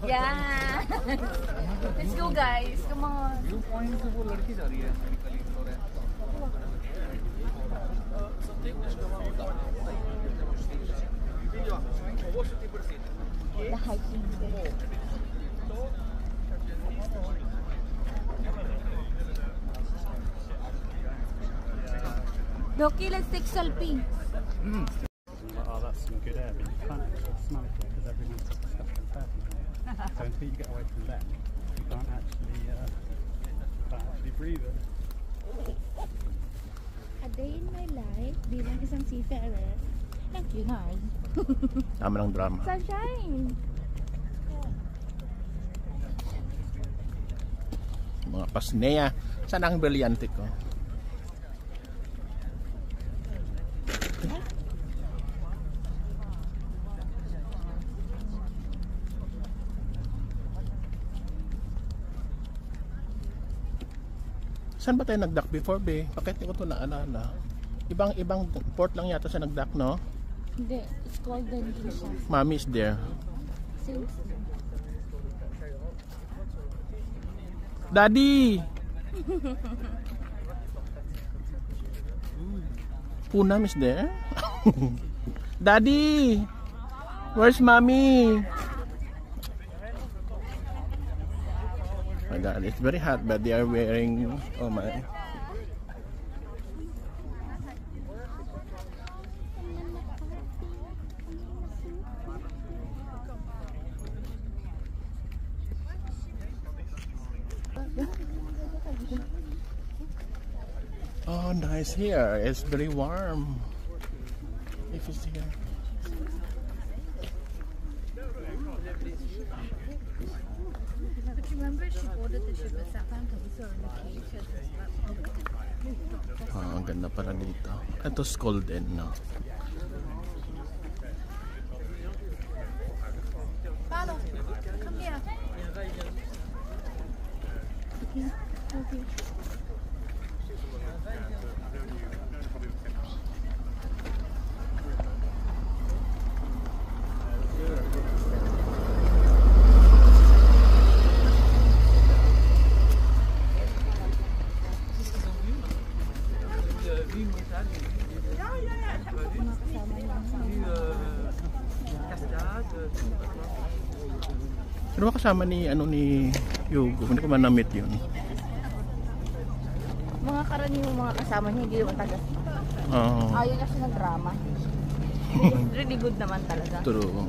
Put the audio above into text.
Yeah. Let's go, guys. Come on. View point से वो लड़की जा रही है हमारी कलीग और The hiking. Loki, let's take selfie. Oh, that's some good air, but you can't actually smell it because everyone's got the stuff in bed. So until you get away from them, you can't actually breathe it. A day in my life, bilang isang seafarer. Thank you, Nard. Tama ng drama. Sunshine! Mga pasneya. Saan ang brilyante ko? Saan ba tayo nag-dock before, be? Bakit ko ito naalala? Ibang port lang yata sa nag-dock, no? Hindi, it's called the Nisha. Mommy is there. Since Daddy! Poonam is there? Daddy! Where's mommy? My God, it's very hot, but they are wearing, oh my. Oh, nice here. It's very warm. If it's here. remember she boarded the ship at Southampton. We saw her in the cave. Ang ganda pala dito. Ito Skolden, no? Paolo, come here. Okay. Pero kasama ni Yugo, hindi ko man na-meet yun. Mga karaniwang mga kasama niya, hindi naman taga. Oo. Ayaw niya siya ng drama. Really good naman talaga. True.